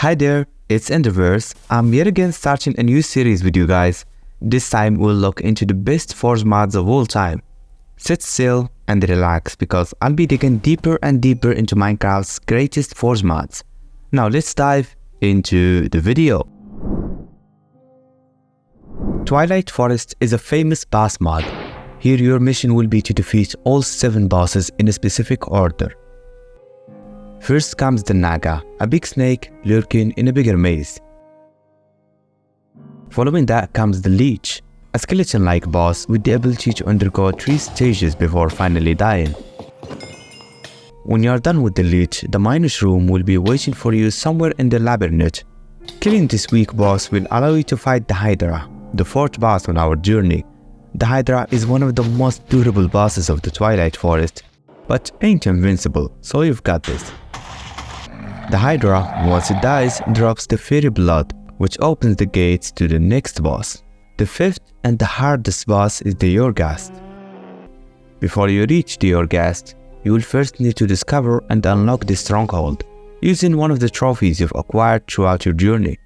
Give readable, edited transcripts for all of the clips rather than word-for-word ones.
Hi there, it's EnderVerse. I'm yet again starting a new series with you guys. This time we'll look into the best Forge mods of all time. Sit still and relax because I'll be digging deeper and deeper into Minecraft's greatest Forge mods. Now let's dive into the video. Twilight Forest is a famous boss mod. Here your mission will be to defeat all 7 bosses in a specific order. First comes the Naga, a big snake lurking in a bigger maze. Following that comes the Leech, a skeleton-like boss with the ability to undergo 3 stages before finally dying. When you are done with the Leech, the Minus Room will be waiting for you somewhere in the labyrinth. Killing this weak boss will allow you to fight the Hydra, the 4th boss on our journey. The Hydra is one of the most durable bosses of the Twilight Forest, but ain't invincible, so you've got this. The Hydra, once it dies, drops the Fairy Blood, which opens the gates to the next boss. The 5th and the hardest boss is the Yorghast. Before you reach the Yorghast, you will first need to discover and unlock the stronghold, using one of the trophies you've acquired throughout your journey.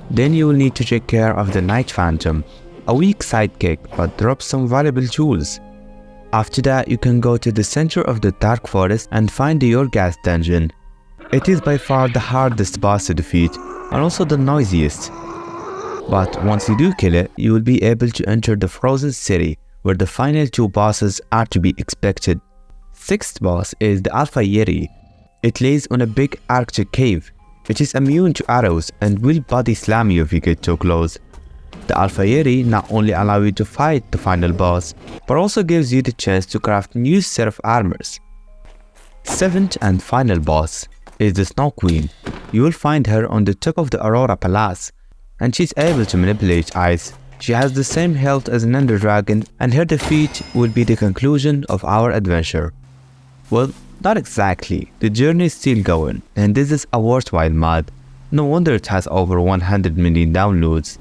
Then you will need to take care of the Night Phantom, a weak sidekick but drops some valuable tools. After that, you can go to the center of the Dark Forest and find the Yorghast dungeon. It is by far the hardest boss to defeat and also the noisiest. But once you do kill it, you will be able to enter the Frozen City, where the final 2 bosses are to be expected. 6th boss is the Alpha Yeti. It lays on a big Arctic cave. It is immune to arrows and will body slam you if you get too close. The Alpha Yeti not only allows you to fight the final boss, but also gives you the chance to craft new set of armors. 7th and final boss is the Snow Queen. You will find her on the top of the Aurora Palace, and she's able to manipulate ice. She has the same health as an Ender Dragon, and her defeat will be the conclusion of our adventure. Well, not exactly. The journey is still going, and this is a worthwhile mod. No wonder it has over 100 million downloads.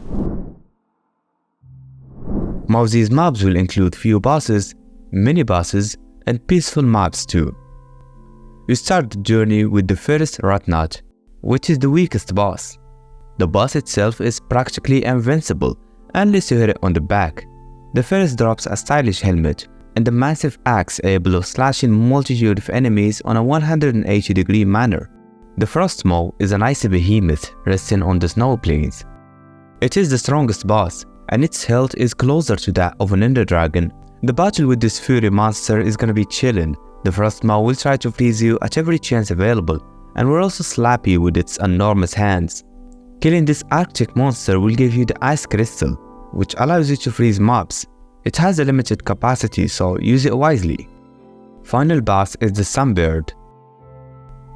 Mowzie's mobs will include few bosses, mini bosses, and peaceful mobs too. You start the journey with the first Rotnut, which is the weakest boss. The boss itself is practically invincible unless you hit it on the back. The first drops a stylish helmet and a massive axe able of slashing multitude of enemies on a 180-degree manner. The Frostmaw is an icy behemoth resting on the snow plains. It is the strongest boss, and its health is closer to that of an Ender Dragon. The battle with this fury monster is gonna be chilling. The Frostmaw will try to freeze you at every chance available, and will also slap you with its enormous hands. Killing this Arctic monster will give you the Ice Crystal, which allows you to freeze mobs. It has a limited capacity, so use it wisely. Final boss is the Sunbird.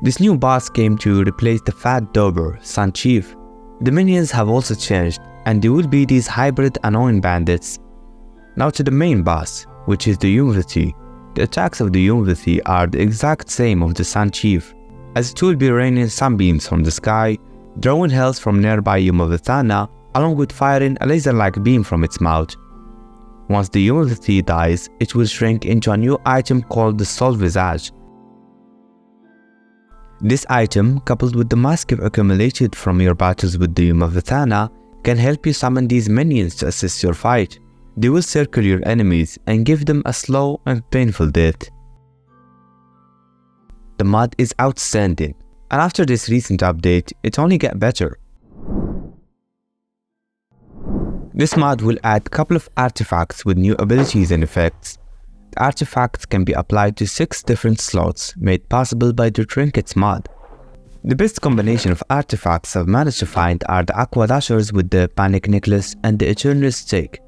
This new boss came to replace the Fat Dober, Sun Chief. The minions have also changed, and they will be these hybrid annoying bandits. Now to the main boss, which is the Yumvati. The attacks of the Yumvati are the exact same of the Sun Chief, as it will be raining sunbeams from the sky, drawing health from nearby Botania, along with firing a laser-like beam from its mouth. Once the Yumvati dies, it will shrink into a new item called the Soul Visage. This item, coupled with the mask you've accumulated from your battles with the Botania, can help you summon these minions to assist your fight. They will circle your enemies and give them a slow and painful death. The mod is outstanding, and after this recent update, it only gets better. This mod will add a couple of artifacts with new abilities and effects. The artifacts can be applied to 6 different slots made possible by the Trinkets mod. The best combination of artifacts I've managed to find are the Aqua Dashers with the Panic Necklace and the Eternal Stake.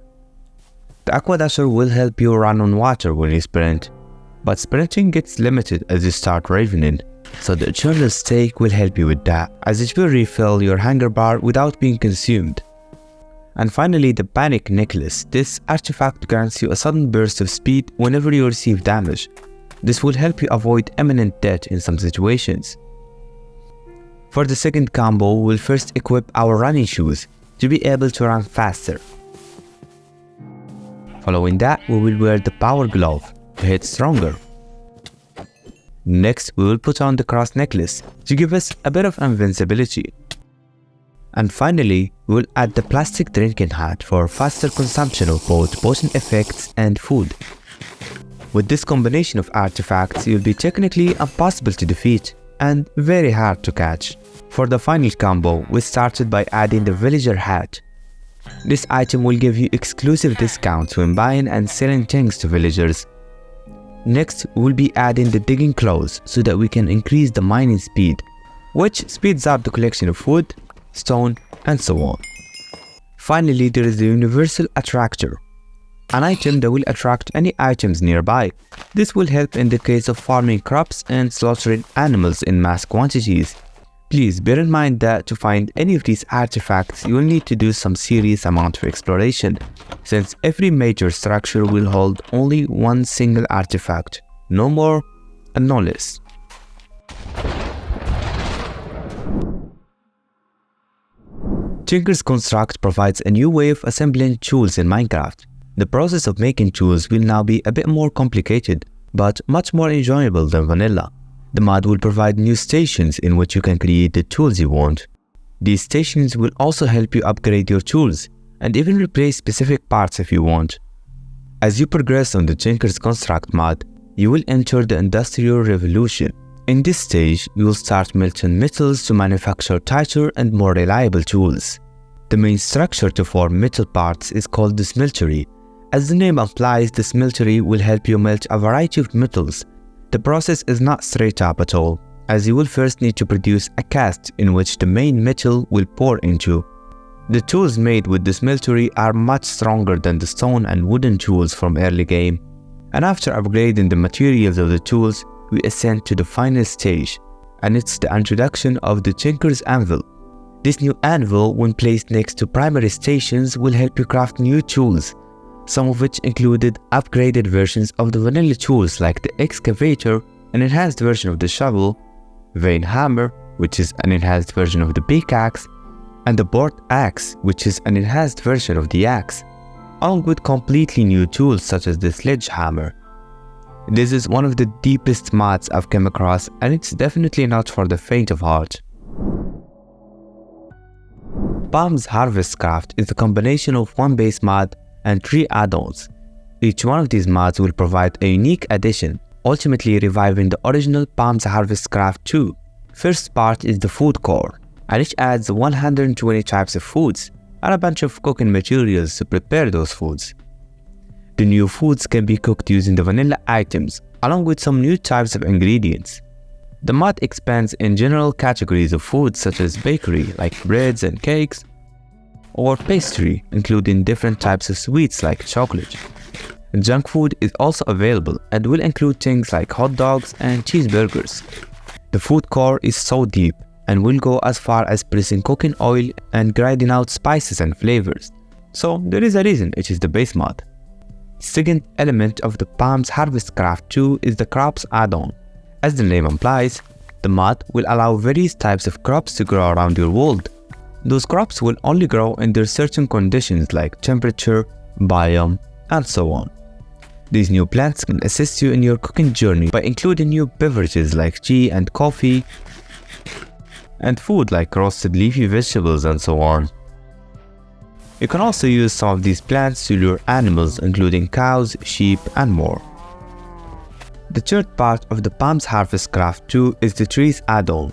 The Aqua Dasher will help you run on water when you sprint, but sprinting gets limited as you start ravening, so the Eternal Stake will help you with that, as it will refill your hunger bar without being consumed. And finally, the Panic Necklace. This artifact grants you a sudden burst of speed whenever you receive damage. This will help you avoid imminent death in some situations. For the second combo, we'll first equip our running shoes to be able to run faster. Following that, we will wear the Power Glove to hit stronger. Next, we will put on the Cross Necklace to give us a bit of invincibility. And finally, we'll add the plastic drinking hat for faster consumption of both potion effects and food. With this combination of artifacts, you'll be technically impossible to defeat and very hard to catch. For the final combo, we started by adding the villager hat. This item will give you exclusive discounts when buying and selling things to villagers. Next, we'll be adding the digging claws so that we can increase the mining speed, which speeds up the collection of wood, stone, and so on. Finally, there is the universal attractor, an item that will attract any items nearby. This will help in the case of farming crops and slaughtering animals in mass quantities. Please bear in mind that to find any of these artifacts, you will need to do some serious amount of exploration, since every major structure will hold only one single artifact, no more and no less. Tinker's Construct provides a new way of assembling tools in Minecraft. The process of making tools will now be a bit more complicated, but much more enjoyable than vanilla. The mod will provide new stations in which you can create the tools you want. These stations will also help you upgrade your tools, and even replace specific parts if you want. As you progress on the Tinker's Construct mod, you will enter the Industrial Revolution. In this stage, you will start melting metals to manufacture tighter and more reliable tools. The main structure to form metal parts is called the smeltery. As the name implies, the smeltery will help you melt a variety of metals. The process is not straight up at all, as you will first need to produce a cast in which the main metal will pour into. The tools made with the smeltery are much stronger than the stone and wooden tools from early game. And after upgrading the materials of the tools, we ascend to the final stage, and it's the introduction of the Tinker's Anvil. This new anvil, when placed next to primary stations, will help you craft new tools, some of which included upgraded versions of the vanilla tools like the excavator, an enhanced version of the shovel, vein hammer, which is an enhanced version of the pickaxe, and the board axe, which is an enhanced version of the axe, along with completely new tools such as the sledgehammer. This is one of the deepest mods I've come across, and it's definitely not for the faint of heart. Palm's HarvestCraft is a combination of one base mod and 3 add-ons. Each one of these mods will provide a unique addition, ultimately reviving the original Palm's HarvestCraft 2. First part is the food core, and it adds 120 types of foods and a bunch of cooking materials to prepare those foods. The new foods can be cooked using the vanilla items, along with some new types of ingredients. The mod expands in general categories of food such as bakery, like breads and cakes, or pastry, including different types of sweets like chocolate. Junk food is also available and will include things like hot dogs and cheeseburgers. The food core is so deep and will go as far as pressing cooking oil and grinding out spices and flavors. So there is a reason it is the base mod. Second element of the Palm's HarvestCraft 2 is the crops add-on. As the name implies, the mod will allow various types of crops to grow around your world. Those crops will only grow under certain conditions like temperature, biome, and so on. These new plants can assist you in your cooking journey by including new beverages like tea and coffee, and food like roasted leafy vegetables and so on. You can also use some of these plants to lure animals, including cows, sheep, and more. The third part of the Palm's HarvestCraft 2 is the trees add-on.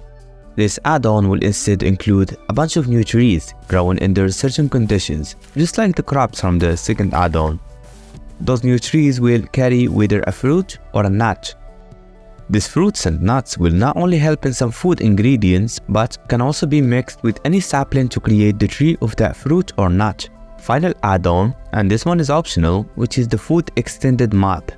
This add-on will instead include a bunch of new trees growing under certain conditions, just like the crops from the second add-on. Those new trees will carry either a fruit or a nut. These fruits and nuts will not only help in some food ingredients, but can also be mixed with any sapling to create the tree of that fruit or nut. Final add-on, and this one is optional, which is the Food Extended mod.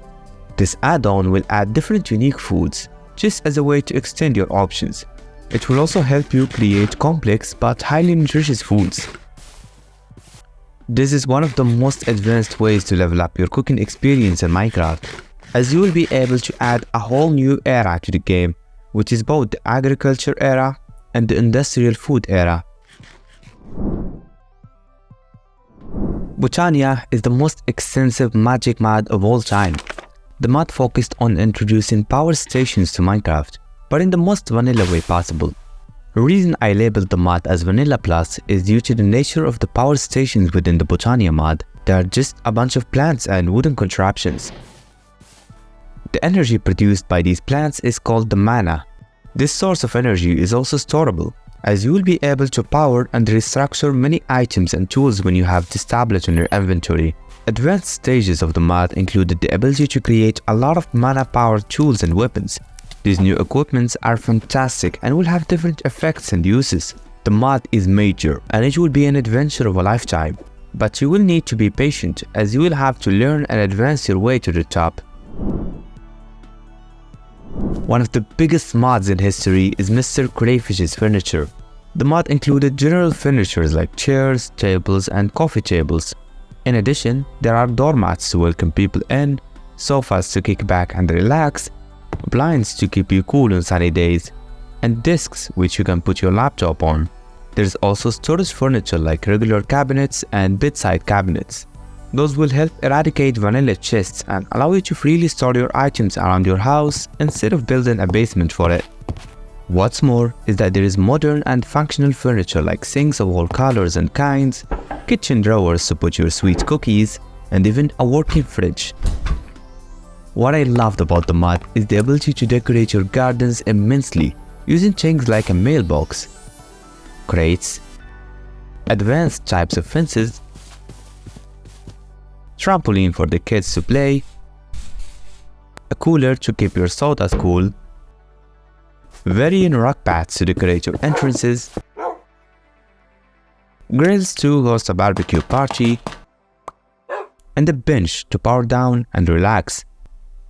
This add-on will add different unique foods, just as a way to extend your options. It will also help you create complex but highly nutritious foods. This is one of the most advanced ways to level up your cooking experience in Minecraft, as you will be able to add a whole new era to the game, which is both the agriculture era and the industrial food era. Botania is the most extensive magic mod of all time. The mod focused on introducing power stations to Minecraft, but in the most vanilla way possible. The reason I labeled the mod as Vanilla Plus is due to the nature of the power stations within the Botania mod. They are just a bunch of plants and wooden contraptions. The energy produced by these plants is called the mana. This source of energy is also storable, as you will be able to power and restructure many items and tools when you have this tablet in your inventory. Advanced stages of the mod included the ability to create a lot of mana-powered tools and weapons. These new equipments are fantastic and will have different effects and uses. The mod is major and it will be an adventure of a lifetime. But you will need to be patient, as you will have to learn and advance your way to the top. One of the biggest mods in history is MrCrayfish's furniture. The mod included general furnitures like chairs, tables, and coffee tables. In addition, there are doormats to welcome people in, sofas to kick back and relax, blinds to keep you cool on sunny days, and desks which you can put your laptop on. There's also storage furniture like regular cabinets and bedside cabinets. Those will help eradicate vanilla chests and allow you to freely store your items around your house instead of building a basement for it. What's more is that there is modern and functional furniture like sinks of all colors and kinds, kitchen drawers to put your sweet cookies, and even a working fridge. What I loved about the mod is the ability to decorate your gardens immensely using things like a mailbox, crates, advanced types of fences, trampoline for the kids to play, a cooler to keep your sodas cool, varying rock paths to decorate your entrances, grills to host a barbecue party, and a bench to power down and relax.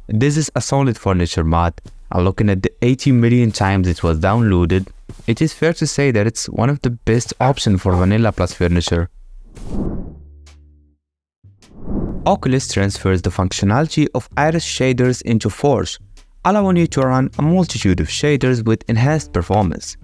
This is a solid furniture mod, and looking at the 80 million times it was downloaded, it is fair to say that it's one of the best options for Vanilla Plus furniture. Occulus transfers the functionality of iris shaders into Forge, allowing you to run a multitude of shaders with enhanced performance.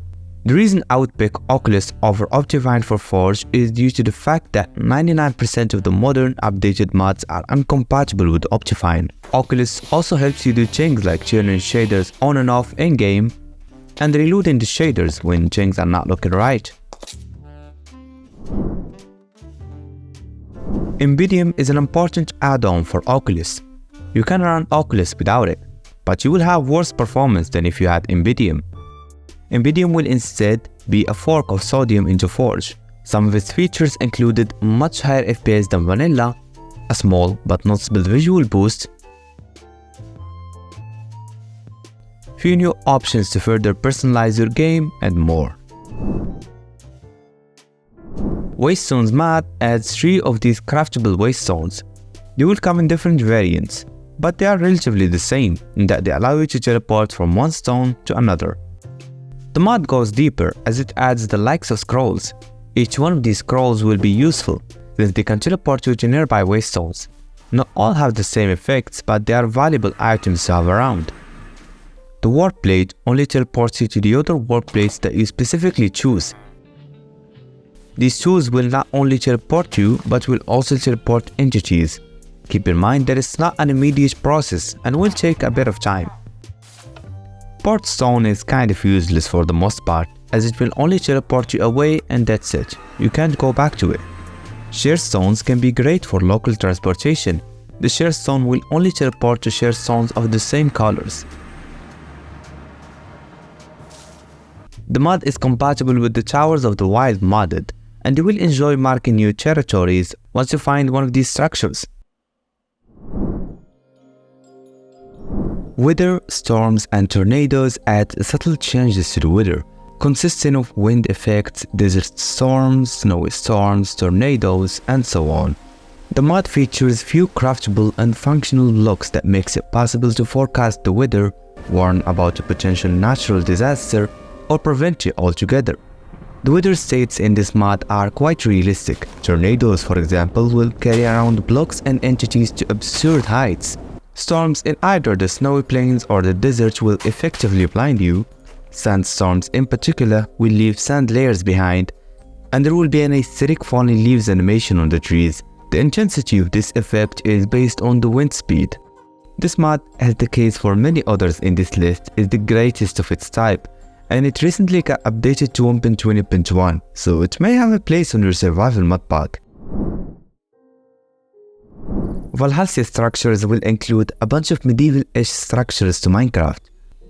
The reason I would pick Occulus over Optifine for Forge is due to the fact that 99% of the modern updated mods are incompatible with Optifine. Occulus also helps you do things like turning shaders on and off in-game and reloading the shaders when things are not looking right. Embeddium is an important add-on for Occulus. You can run Occulus without it, but you will have worse performance than if you had Embeddium. Embeddium will instead be a fork of Sodium into Forge. Some of its features included much higher FPS than Vanilla, a small but noticeable visual boost, few new options to further personalize your game, and more. Waystones mod adds 3 of these craftable Waystones. They will come in different variants, but they are relatively the same in that they allow you to teleport from one stone to another. The mod goes deeper as it adds the likes of scrolls. Each one of these scrolls will be useful since they can teleport you to nearby Waystones. Not all have the same effects, but they are valuable items to have around. The warp plate only teleports you to the other warp plates that you specifically choose. These tools will not only teleport you, but will also teleport entities. Keep in mind that it's not an immediate process and will take a bit of time. Port Stone is kind of useless for the most part, as it will only teleport you away and that's it. You can't go back to it. Share Stones can be great for local transportation. The Share Stone will only teleport to Share Stones of the same colors. The mod is compatible with the Towers of the Wild modded, and you will enjoy marking new territories once you find one of these structures. Weather, storms, and tornadoes add subtle changes to the weather, consisting of wind effects, desert storms, snowy storms, tornadoes, and so on. The mod features few craftable and functional blocks that makes it possible to forecast the weather, warn about a potential natural disaster, or prevent it altogether. The weather states in this mod are quite realistic. Tornadoes, for example, will carry around blocks and entities to absurd heights. Storms in either the snowy plains or the desert will effectively blind you. Sandstorms in particular will leave sand layers behind, and there will be an aesthetic falling leaves animation on the trees. The intensity of this effect is based on the wind speed. This mod, as the case for many others in this list, is the greatest of its type, and it recently got updated to 1.20.1, so it may have a place on your survival mod pack. Valhelsia Structures will include a bunch of medieval-ish structures to Minecraft.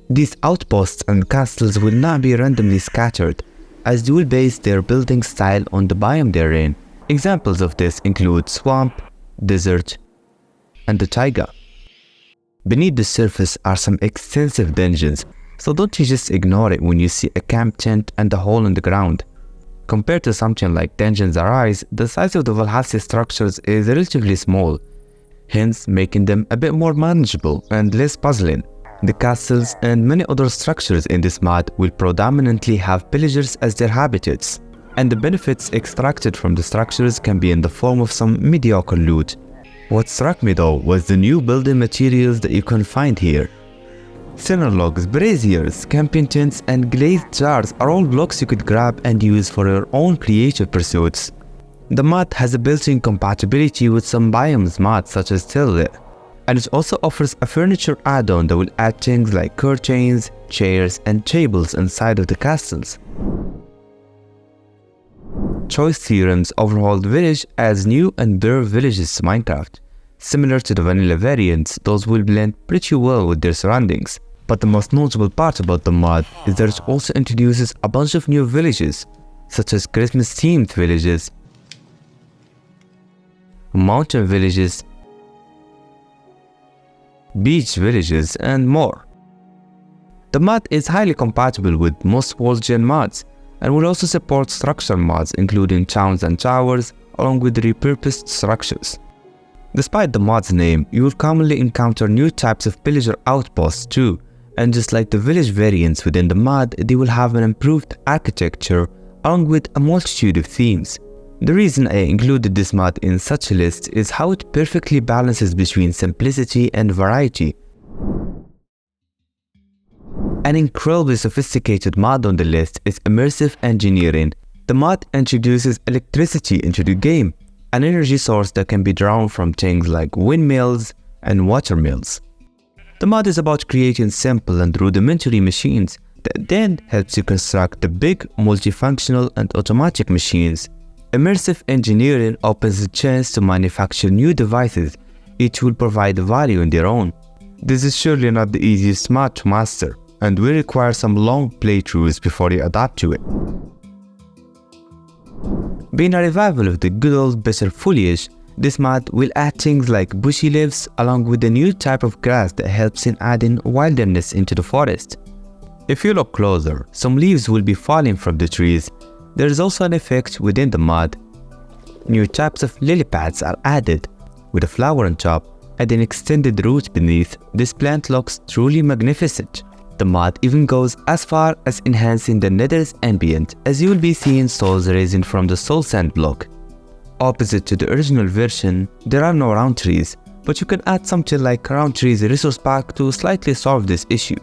These outposts and castles will not be randomly scattered, as they will base their building style on the biome they're in. Examples of this include swamp, desert, and the taiga. Beneath the surface are some extensive dungeons, so don't you just ignore it when you see a camp tent and a hole in the ground. Compared to something like Dungeons Arise, the size of the Valhelsia Structures is relatively small, hence making them a bit more manageable and less puzzling. The castles and many other structures in this mod will predominantly have pillagers as their habitats, and the benefits extracted from the structures can be in the form of some mediocre loot. What struck me though was the new building materials that you can find here. Cinder logs, braziers, camping tents, and glazed jars are all blocks you could grab and use for your own creative pursuits. The mod has a built-in compatibility with some biomes mods such as Tilde, and it also offers a furniture add-on that will add things like curtains, chairs, and tables inside of the castles. ChoiceTheorem's Overhauled village adds new and blur villages to Minecraft. Similar to the vanilla variants, those will blend pretty well with their surroundings. But the most notable part about the mod is that it also introduces a bunch of new villages, such as Christmas-themed villages, mountain villages, beach villages, and more. The mod is highly compatible with most world-gen mods and will also support structure mods including towns and towers along with repurposed structures. Despite the mod's name, you will commonly encounter new types of pillager outposts too, and just like the village variants within the mod, they will have an improved architecture along with a multitude of themes. The reason I included this mod in such a list is how it perfectly balances between simplicity and variety. An incredibly sophisticated mod on the list is Immersive Engineering. The mod introduces electricity into the game, an energy source that can be drawn from things like windmills and water mills. The mod is about creating simple and rudimentary machines that then helps you construct the big, multifunctional and automatic machines. Immersive Engineering opens the chance to manufacture new devices, each will provide value in their own. This is surely not the easiest mod to master, and will require some long playthroughs before you adapt to it. Being a revival of the good old better Foliage, this mod will add things like bushy leaves along with a new type of grass that helps in adding wilderness into the forest. If you look closer, some leaves will be falling from the trees. There is also an effect within the mod. New types of lily pads are added, with a flower on top and an extended root beneath. This plant looks truly magnificent. The mod even goes as far as enhancing the nether's ambient, as you will be seeing souls raising from the soul sand block. Opposite to the original version, there are no round trees, but you can add something like round trees resource pack to slightly solve this issue.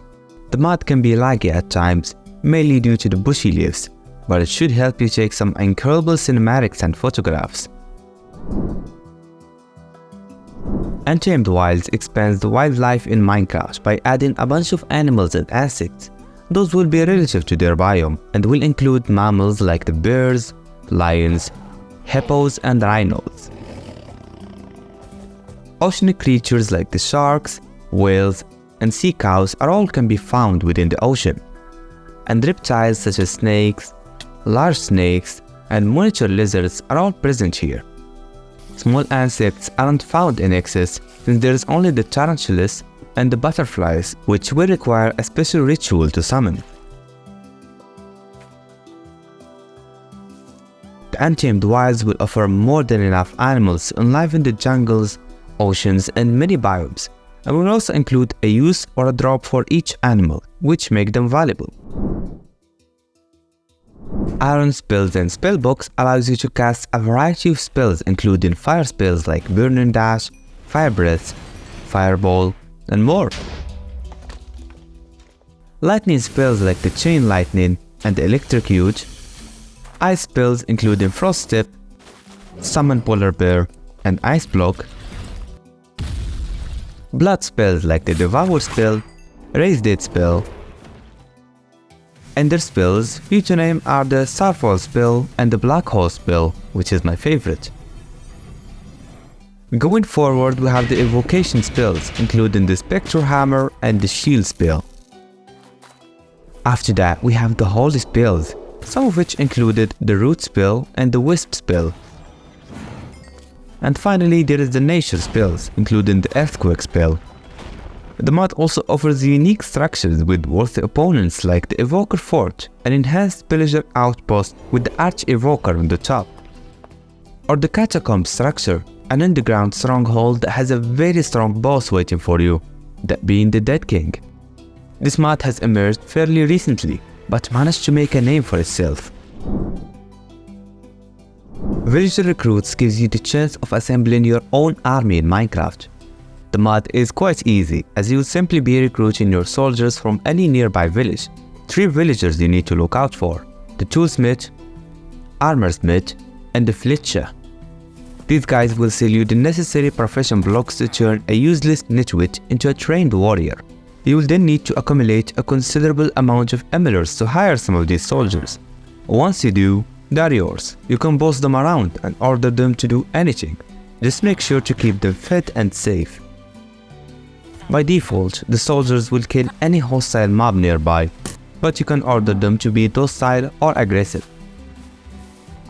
The mod can be laggy at times, mainly due to the bushy leaves, but it should help you take some incredible cinematics and photographs. Untamed Wilds expands the wildlife in Minecraft by adding a bunch of animals and insects. Those will be relative to their biome and will include mammals like the bears, lions, hippos, and rhinos. Ocean creatures like the sharks, whales, and sea cows all can be found within the ocean. And reptiles such as snakes, large snakes, and miniature lizards are all present here. Small insects aren't found in excess since there is only the tarantulas and the butterflies, which will require a special ritual to summon. The Untamed Wilds will offer more than enough animals to enliven the jungles, oceans, and many biomes, and will also include a use or a drop for each animal, which make them valuable. Iron spells and spellbooks allows you to cast a variety of spells including fire spells like Burning Dash, Fire Breath, Fireball, and more. Lightning spells like the Chain Lightning and Electrocute, ice spells including Frost Step, Summon Polar Bear, and Ice Block, blood spells like the Devour spell, Raise Dead spell, Ender spells, few to name, are the Starfall spell and the Black Hole spell, which is my favorite. Going forward, we have the evocation spells, including the Spectre Hammer and the Shield spell. After that, we have the Holy spells, some of which included the Root spell and the Wisp spell. And finally, there is the Nature spells, including the Earthquake spell. The mod also offers unique structures with worthy opponents like the Evoker Fort, an enhanced pillager outpost with the Arch Evoker on the top. Or the Catacomb structure, an underground stronghold that has a very strong boss waiting for you, that being the Dead King. This mod has emerged fairly recently, but managed to make a name for itself. Villager Recruits gives you the chance of assembling your own army in Minecraft. The mod is quite easy, as you will simply be recruiting your soldiers from any nearby village. 3 villagers you need to look out for: the Toolsmith, Armorsmith, and the Fletcher. These guys will sell you the necessary profession blocks to turn a useless nitwit into a trained warrior. You will then need to accumulate a considerable amount of emeralds to hire some of these soldiers. Once you do, they're yours. You can boss them around and order them to do anything. Just make sure to keep them fed and safe. By default, the soldiers will kill any hostile mob nearby, but you can order them to be docile or aggressive.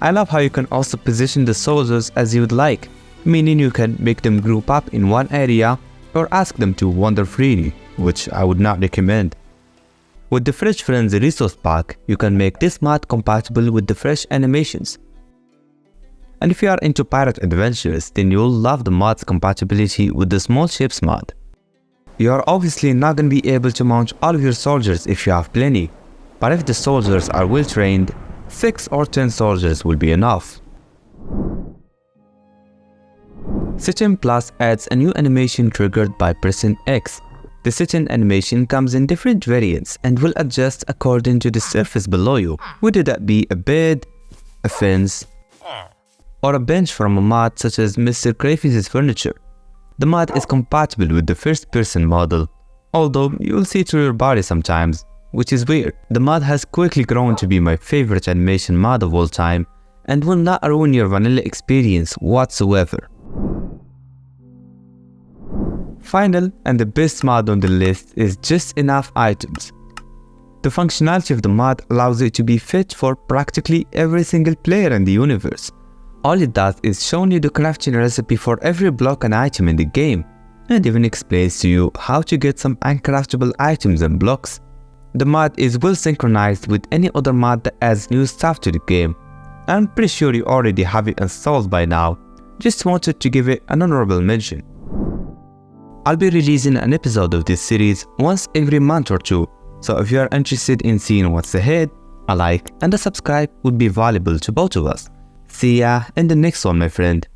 I love how you can also position the soldiers as you would like, meaning you can make them group up in one area or ask them to wander freely, which I would not recommend. With the Fresh Friends resource pack, you can make this mod compatible with the fresh animations. And if you are into pirate adventures, then you'll love the mod's compatibility with the Small Ships mod. You are obviously not going to be able to mount all of your soldiers if you have plenty, but if the soldiers are well trained, 6 or 10 soldiers will be enough. Sit-in Plus adds a new animation triggered by pressing X. The sit-in animation comes in different variants and will adjust according to the surface below you, whether that be a bed, a fence, or a bench from a mod such as MrCrayfish's furniture. The mod is compatible with the first-person model, although you will see through your body sometimes, which is weird. The mod has quickly grown to be my favorite animation mod of all time and will not ruin your vanilla experience whatsoever. Final and the best mod on the list is Just Enough Items. The functionality of the mod allows it to be fit for practically every single player in the universe. All it does is show you the crafting recipe for every block and item in the game, and even explains to you how to get some uncraftable items and blocks. The mod is well synchronized with any other mod that adds new stuff to the game. I'm pretty sure you already have it installed by now, just wanted to give it an honorable mention. I'll be releasing an episode of this series once every month or 2, so if you are interested in seeing what's ahead, a like and a subscribe would be valuable to both of us. See ya in the next one, my friend.